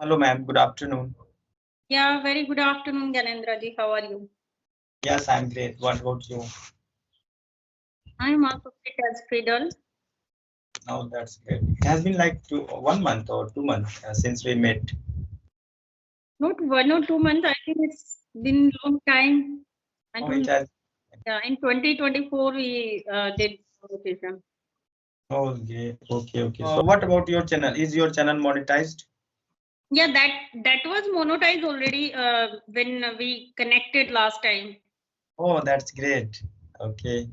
Hello, ma'am. Good afternoon. Yeah, very good afternoon, Ganendra ji. How are you? Yes, I'm great. What about you? I'm also fit as fiddle. Oh, that's great. It has been like 1 month or 2 months since we met. Not 1 or 2 months. I think it's been long time. I Oh, it don't. has. Yeah, in 2024 we did conversation. Okay, okay, okay. So, what about your channel? Is your channel monetized? Yeah, that was monetized already when we connected last time. Oh, that's great. Okay.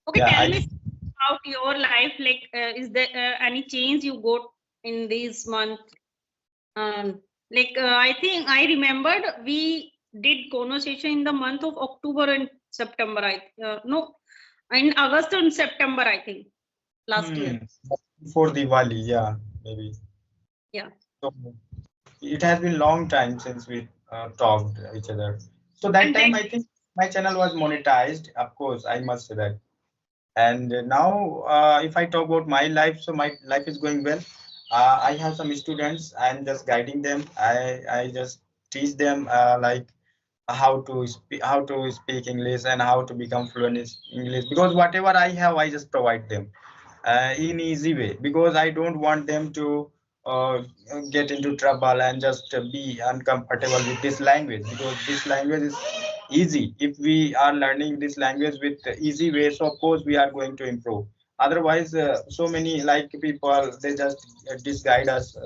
Okay, Yeah, tell I. me about your life. Like, is there any change you got in this month? I think I remembered we did conversation in the month of October and September. No, in August and September, I think last year. Hmm. Before Diwali, yeah, maybe. Yeah. So, it has been long time since we talked each other. So that And that time, I think my channel was monetized. Of course, I must say that. And now, if I talk about my life, so my life is going well. I have some students. I'm just guiding them. I just teach them like how to speak English and how to become fluent in English. Because whatever I have, I just provide them in easy way. Because I don't want them to uh, get into trouble and just be uncomfortable with this language. Because this language is easy. If we are learning this language with easy way, so of course we are going to improve. Otherwise, so many like people they just disguide us,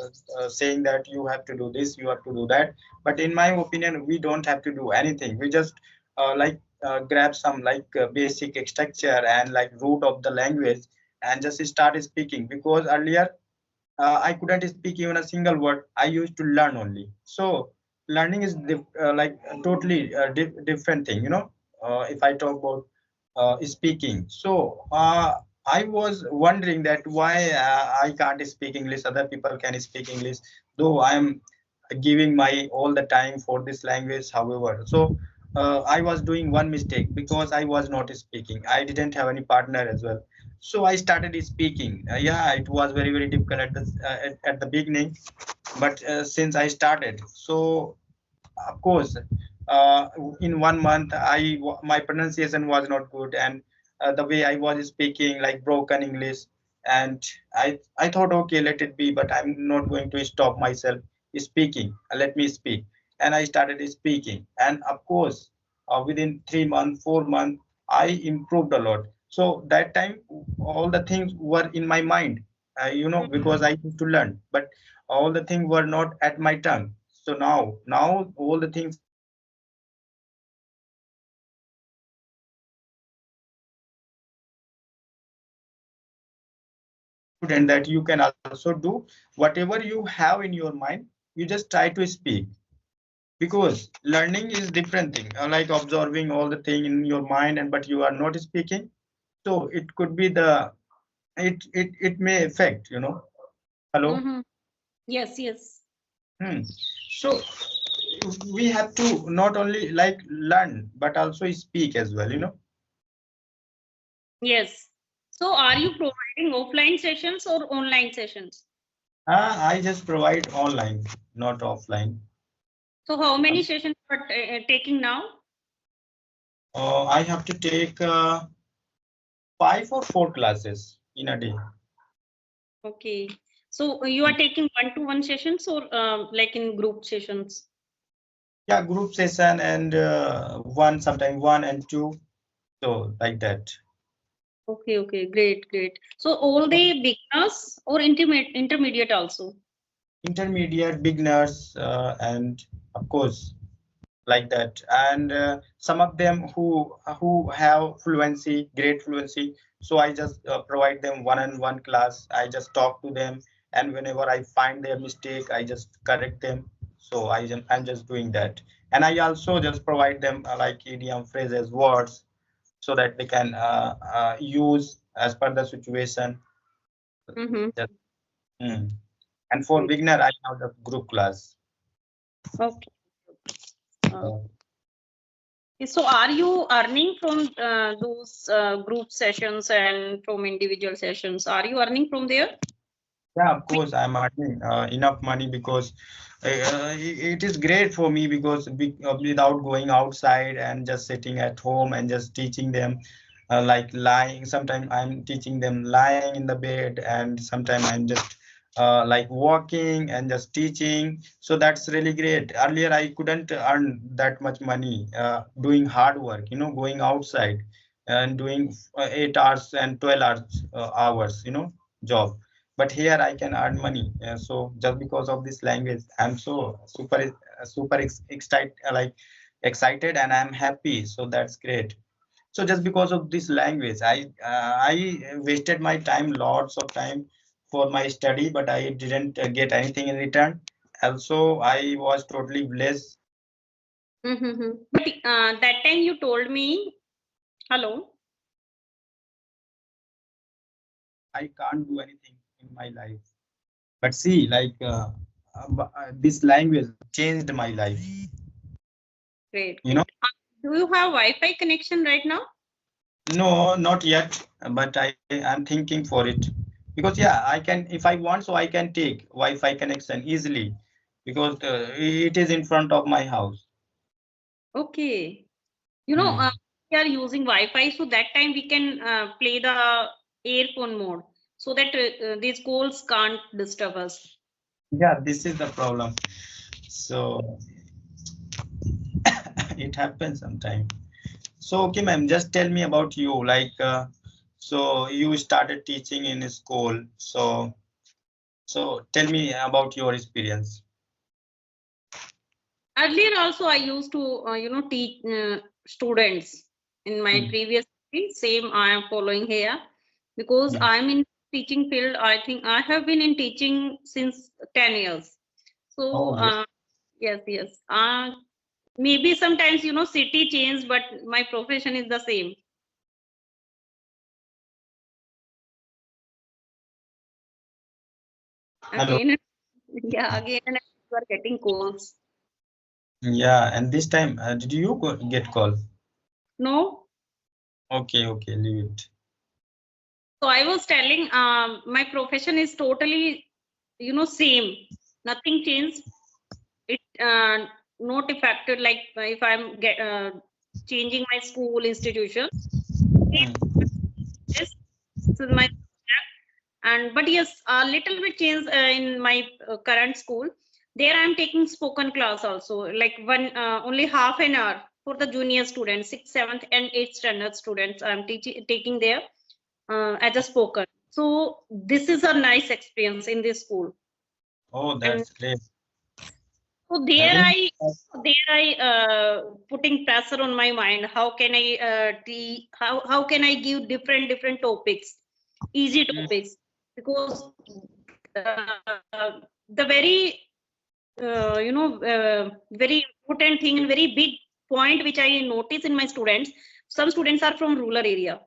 saying that you have to do this, you have to do that. But in my opinion, we don't have to do anything. We just grab some basic structure and like root of the language and just start speaking. Because earlier I couldn't speak even a single word. I used to learn only. So learning is totally different thing. If I talk about speaking, so I was wondering that why I can't speak English. Other people can speak English, though I am giving my all the time for this language. However, so I was doing one mistake because I was not speaking. I didn't have any partner as well, so I started speaking. Yeah, it was very difficult at the beginning, but since I started, so of course, uh, in 1 month, my pronunciation was not good, and the way I was speaking like broken English, and I thought, okay, let it be, but I'm not going to stop myself speaking. Let me speak, and I started speaking, and of course, within 3 months, 4 months, I improved a lot. So that time, all the things were in my mind, because I used to learn, but all the things were not at my tongue. So now all the things are at my tongue. So I just student that you can also do whatever you have in your mind. You just try to speak, because learning is different thing, like observing all the thing in your mind, and but you are not speaking. So it could be it may affect. Hello. Mm-hmm. Yes, yes, Hmm. So we have to not only like learn but also speak as well. yes. So, are you providing offline sessions or online sessions? I just provide online, not offline. So, how many Um, sessions are taking now? I have to take 5 or 4 classes in a day. Okay. So, you are taking one-to-one sessions or like in group sessions? Yeah, group session and one, sometimes one and two, so like that. Okay, okay, great, great. So all the beginners or intermediate also. Intermediate, beginners, and of course like that, and some of them who have fluency, great fluency. So I just provide them one-on-one class. I just talk to them, and whenever I find their mistake, I just correct them. So I'm just doing that, and I also just provide them like idiom, phrases, words, so that they can use as per the situation. Mm-hmm. Just, mm. And for beginner, I have the group class. Okay. Uh, uh, so are you earning from those group sessions and from individual sessions? Are you earning from there? Yeah, of course, I'm earning enough money because it is great for me because without going outside and just sitting at home and just teaching them like lying. Sometimes I'm teaching them lying in the bed, and sometimes I'm just like walking and just teaching. So that's really great. Earlier, I couldn't earn that much money doing hard work, going outside and doing 8 hours and 12 hours, job, but here I can earn money. So just because of this language, I'm so super excited, excited, and I'm happy. So that's great. So just because of this language, I wasted my time, lots of time for my study, but I didn't get anything in return. Also, I was totally blessed. But that time you told me, hello. I can't do anything in my life. But see, this language changed my life. Great, You know. great. Do you have Wi-Fi connection right now? No, not yet, but I am thinking for it because yeah, I can if I want, so I can take Wi-Fi connection easily because it is in front of my house. Okay. Hmm. We are using Wi-Fi, so that time we can play the earphone mode so that these calls can't disturb us. Yeah, this is the problem. So it happens sometime. So okay, ma'am, just tell me about you. So you started teaching in a school. So tell me about your experience. Earlier also I used to teach students in my Hmm. previous field. Same I am following here because Yeah. I'm in teaching field. I think I have been in teaching since 10 years. So Oh, great. yes, yes, maybe sometimes city change, but my profession is the same. Hello. Again, yeah, again and again you are getting calls. Yeah, and this time, did you get call? No. Okay, okay, leave it. So I was telling, my profession is totally, same. Nothing changed. It not affected. Like if I'm changing my school institution, Hmm. this is my subject. And but yes, a little bit change in my current school. There I'm taking spoken class also, like one only half an hour for the junior students, sixth, seventh, and eighth standard students. I'm teaching taking there as a spoken. So this is a nice experience in this school. Oh, And that's great. so In there I putting pressure on my mind. How can I how can I give different topics, easy Hmm. topics, because the very very important thing and very big point which I notice in my students. Some students are from rural area.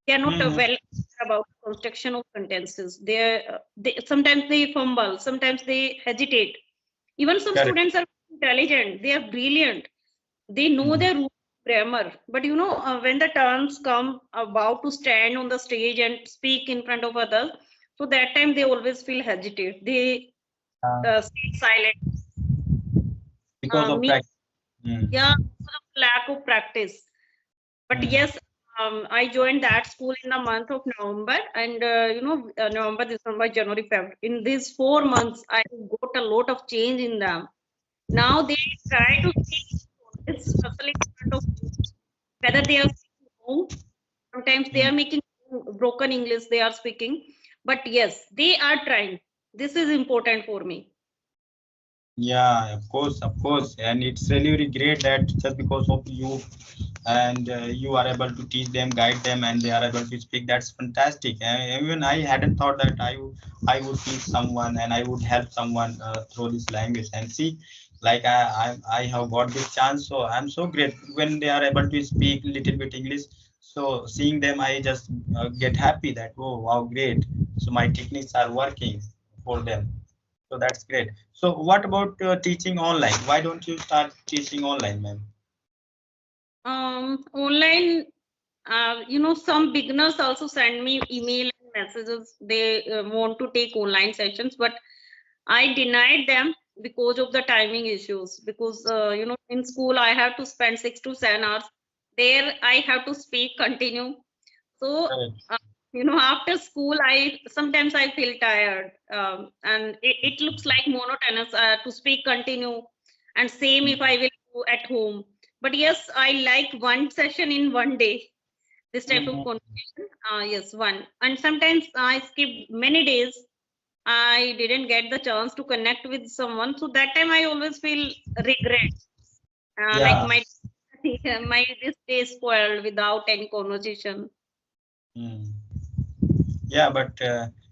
They are not Hmm. well about construction of sentences. They sometimes they fumble, sometimes they hesitate. Even some Correct. students are intelligent, they are brilliant, they know Hmm. their grammar, but when the turns come about to stand on the stage and speak in front of others, so that time they always feel hesitate, they Uh, stay silent. because of Me, practice. Hmm. yeah, because of lack of practice. But Hmm. yes, I joined that school in the month of November, and November, December, January, February. In these 4 months, I got a lot of change in them. Now they try to speak English, especially in front of me, whether they are speaking wrong. Sometimes they Hmm. are making broken English. They are speaking, but yes, they are trying. This is important for me. Yeah, of course, and it's really very great that just because of you and you are able to teach them, guide them, and they are able to speak. That's fantastic. Even I hadn't thought that I would teach someone and I would help someone through this language. And see, like I have got this chance, so I'm so great when they are able to speak little bit English. So seeing them, I just get happy that oh wow, great. So my techniques are working for them. So that's great. So what about teaching online? Why don't you start teaching online, ma'am? Online, some beginners also send me email messages they want to take online sessions, but I denied them because of the timing issues. Because in school I have to spend 6 to 7 hours. There I have to speak continue. So Correct. after school I sometimes I feel tired, and it looks like monotonous to speak continue, and same if I will do at home. But yes, I like one session in one day, this type of Mhm. conversation. Yes, one. And sometimes I skip many days. I didn't get the chance to connect with someone. So that time I always feel regret. Like Yeah. my this day spoiled without any conversation. Mm. Yeah, but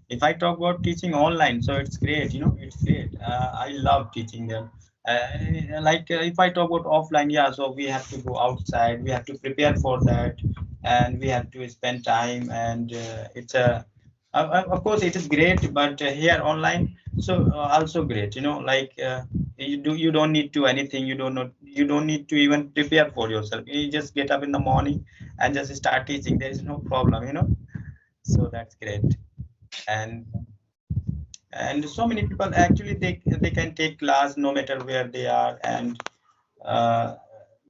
if I talk about teaching online, so it's great, it's great. I love teaching them. If I talk about offline, yeah, so we have to go outside, we have to prepare for that, and we have to spend time, and it's a, of course, it is great, but here online, so also great, you don't need to anything, you don't need to even prepare for yourself. You just get up in the morning and just start teaching. There is no problem. So that's great. And and so many people actually they can take class no matter where they are, and uh,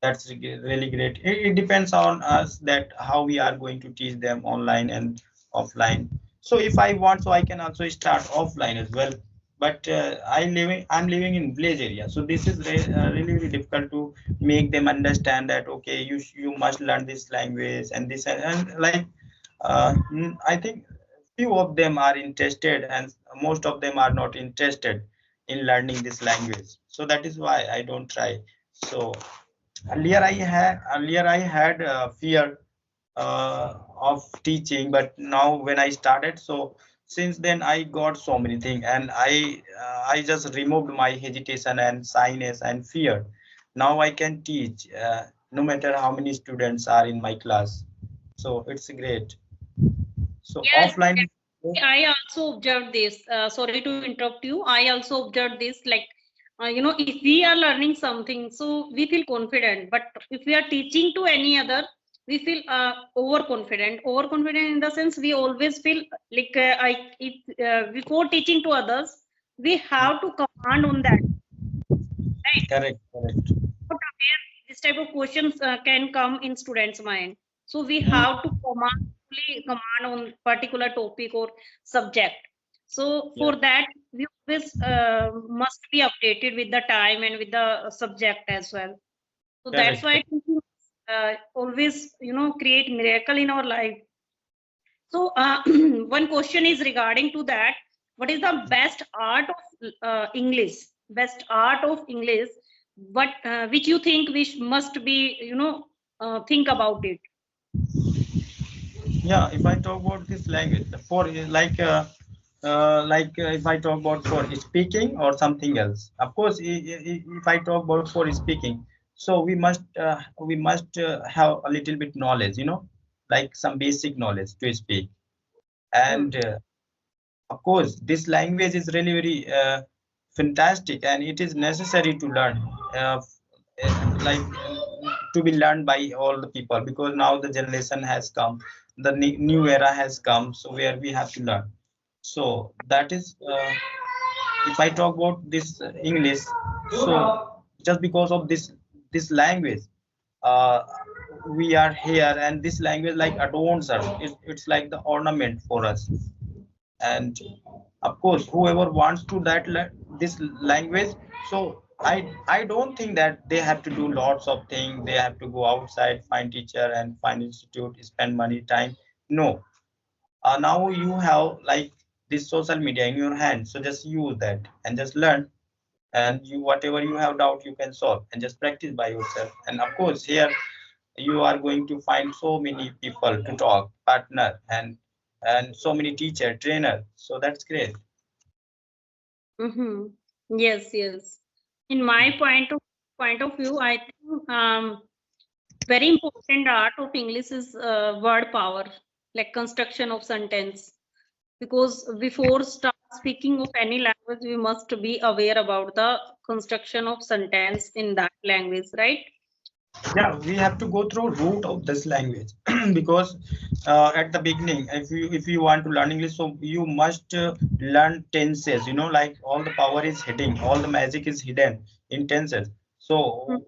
that's really great. It depends on us that how we are going to teach them online and offline. So if I want, so I can also start offline as well, but I'm living in village area, so this is really, really difficult to make them understand that okay, you must learn this language and this, and like I think few of them are interested, and most of them are not interested in learning this language, so that is why I don't try. So earlier I had fear of teaching, but now when I started, so since then I got so many things, and I just removed my hesitation and shyness and fear. Now I can teach no matter how many students are in my class, so it's great. So Yeah, offline. I also observed this. Sorry to interrupt you. I also observed this. Like, if we are learning something, so we feel confident. But if we are teaching to any other, we feel overconfident. Overconfident in the sense we always feel like before teaching to others, we have to command on that, right? Correct, correct. Not aware this type of questions can come in students' mind. So we Mm, have to command on particular topic or subject. So yeah, for that, we always must be updated with the time and with the subject as well. So that's correct. why always create miracle in our life. So one question is regarding to that. What is the best art of English? Best art of English, but which you think we must be, think about it. Yeah, if I talk about this language, for if I talk about for speaking or something else, of course, if I talk about for speaking, so we must have a little bit knowledge, like some basic knowledge to speak, Hmm. and of course, this language is really very fantastic, and it is necessary to learn, uh, like to be learned by all the people, because now the generation has come, the new era has come, so where we have to learn. So that is, if I talk about this English, so just because of this language, uh, we are here, and this language like adorns us. It's like the ornament for us, and of course whoever wants to this language, so I don't think that they have to do lots of things, they have to go outside, find teacher and find institute, spend money, time. No, now you have like this social media in your hand, so just use that and just learn, and you whatever you have doubt you can solve and just practice by yourself. And of course here you are going to find so many people to talk partner, and so many teacher trainer, so that's great. Mm-hmm. Yes, yes. In my point of view, I think very important art of English is word power, like construction of sentence. Because before start speaking of any language, we must be aware about the construction of sentence in that language, right? Yeah, we have to go through root of this language because at the beginning, if you want to learn English, so you must learn tenses. Like all the power is hidden, all the magic is hidden in tenses. So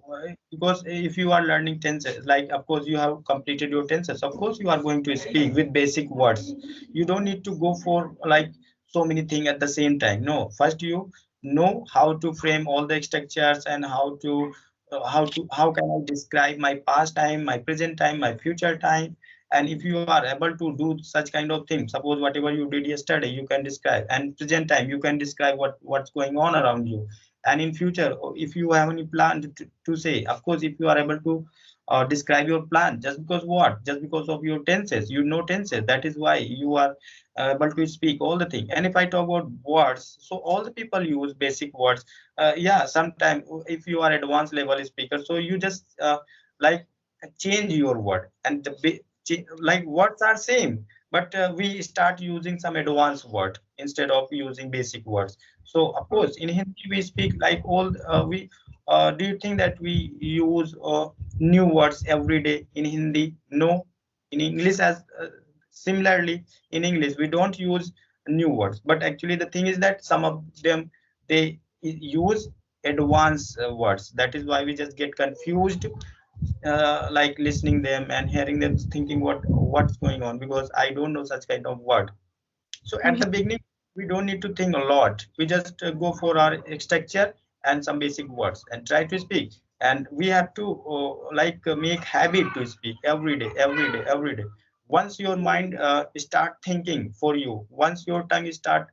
because if you are learning tenses, like of course you have completed your tenses, of course you are going to speak with basic words. You don't need to go for like so many things at the same time. No, first you know how to frame all the structures and how can I describe my past time, my present time, my future time. And if you are able to do such kind of things, suppose whatever you did yesterday you can describe, and present time you can describe what's going on around you. And in future, if you have any plan to say, of course if you are able to describe your plan, just because of your tenses, tenses, that is why you are able to speak all the thing. And if I talk about words, so all the people use basic words. Yeah, sometimes if you are advanced level speaker, so you just like change your word, and like words are same, but we start using some advanced word instead of using basic words. So of course in Hindi we speak like all we do you think that we use new words every day in Hindi? No. In English as similarly, in English we don't use new words, but actually the thing is that some of them they use advanced words. That is why we just get confused, like listening them and hearing them, thinking what's going on, because I don't know such kind of word. So at the beginning, we don't need to think a lot. We just go for our structure and some basic words and try to speak. And we have to make habit to speak every day, every day, every day. Once your mind start thinking for you, once your tongue start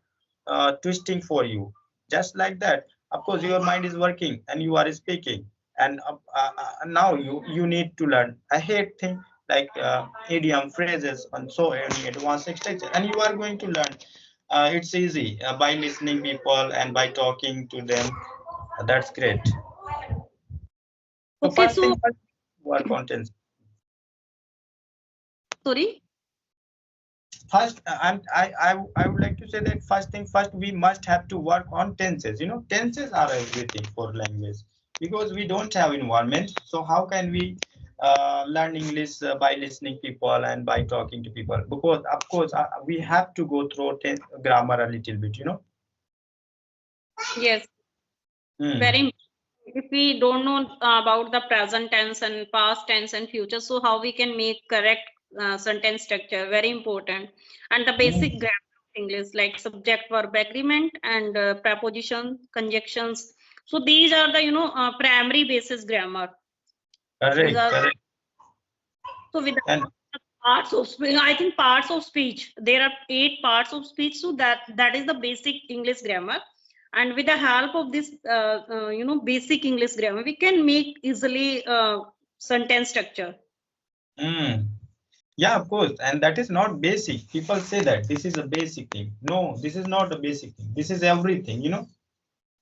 twisting for you, just like that, of course your mind is working and you are speaking. And now you need to learn. I hate thing like idiom phrases and so any advanced structure, and you are going to learn. It's easy by listening people and by talking to them. That's great. So Okay, first thing so first, work on tense. sorry. First, I would like to say that first thing first, we must have to work on tenses. Tenses are everything for language, because we don't have environment. So how can we learn English by listening people and by talking to people? Because of course we have to go through grammar a little bit. Yes, Hmm. very. If we don't know about the present tense and past tense and future, so how we can make correct sentence structure? Very important. And the basic Hmm. grammar of English, like subject verb agreement and preposition conjunctions. So these are the primary basis grammar. These Correct, are, correct. so with And parts of speech, I think parts of speech, there are 8 parts of speech, so that is the basic English grammar. And with the help of this basic English grammar, we can make easily sentence structure. hmm. Yeah, of course. And that is not basic. People say that this is a basic thing. No, this is not a basic thing. This is everything.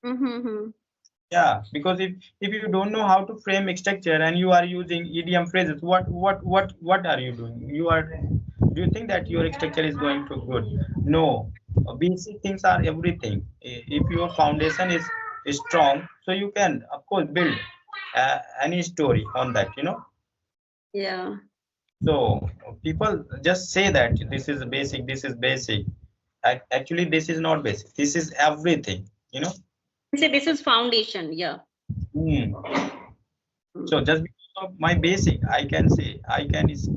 Mm-hmm. Yeah, because if you don't know how to frame a structure and you are using idiom phrases, what are you doing? Do you think that your structure is going to good? No, basic things are everything. If your foundation is strong, so you can of course build any story on that. Yeah, So people just say that this is basic, this is basic. Actually, this is not basic. This is everything. say this is foundation. Yeah. Hmm. So Mm. just because of my basic, I can say I can is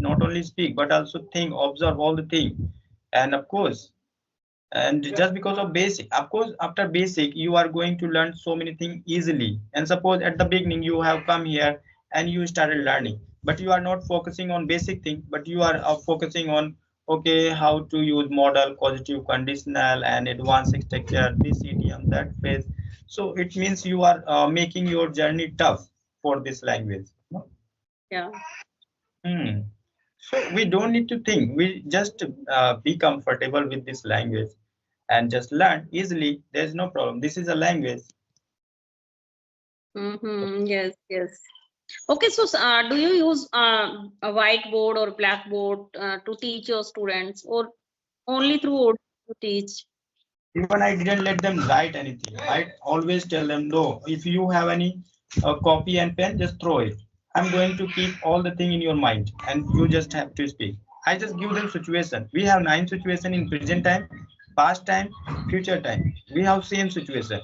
not only speak but also think, observe all the thing, and of course, and just because of basic, of course, after basic you are going to learn so many things easily. And suppose at the beginning you have come here and you started learning, but you are not focusing on basic thing, but you are focusing on okay how to use modal, causative, conditional, and advanced structure, this idiom, that phrase. So it means you are making your journey tough for this language. Yeah. Hmm. So we don't need to think. We just be comfortable with this language and just learn easily. There's no problem. This is a language. Mm-hmm. Yes. Yes. Okay. So do you use a whiteboard or blackboard to teach your students, or only through audio to teach? Even I didn't let them write anything. I always tell them, no, if you have any copy and pen, just throw it. I'm going to keep all the thing in your mind and you just have to speak. I just give them situation. We have 9 situation in present time, past time, future time. We have same situation.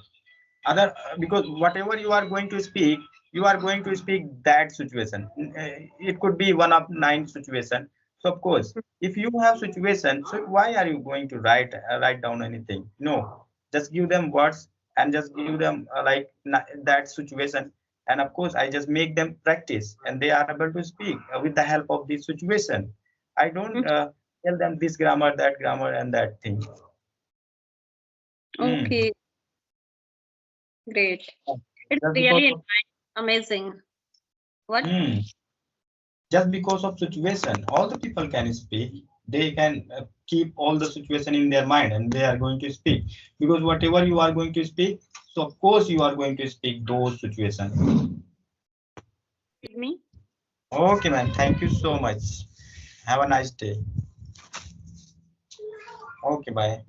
Other because whatever you are going to speak, you are going to speak that situation. It could be one of 9 situation. So of course, if you have situation, so why are you going to write down anything? No, just give them words and just give them that situation. And of course I just make them practice and they are able to speak with the help of this situation. I don't tell them this grammar, that grammar, and that thing. Hmm. Okay, great. It's Just because really of amazing. What? hmm. Just because of situation, all the people can speak. They can keep all the situation in their mind and they are going to speak, because whatever you are going to speak, so of course you are going to speak those situations. With me? Okay man, thank you so much. Have a nice day. Okay, bye.